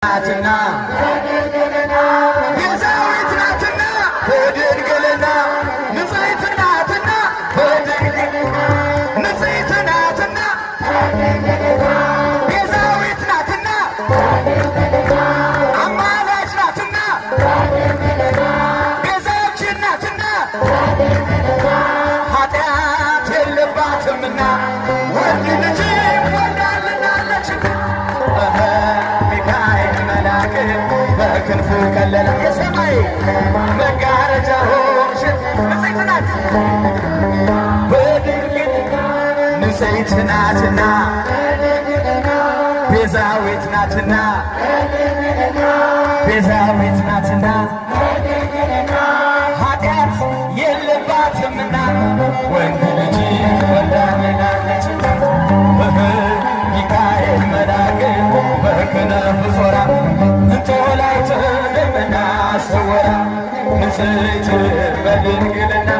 ናትና ቤዛዊት ናትና በድንግልና ንጽሕት ናትና ንጽሕት ናትና ቤዛዊት ናትና አማላጅ ናትና ቤዛችን ናትና ኃጢአት የለባትምና ወንድ ልጅ ወልዳልናለችና በክንፉ ከለላ የሰማይ መጋረጃ ሆንሽን ንጽሕት ናት በድንግልና ንጽሕት ናትና ቤዛዊት ናትና ቤዛዊት ናትና ኃጢአት የለባትምና ወንድ ልጅ ወልዳልናለችና ሚካኤል መልአክ በክንፉ ዞራ እንጦላይት ደመና ሰወራ ንጽሕት በድንግልና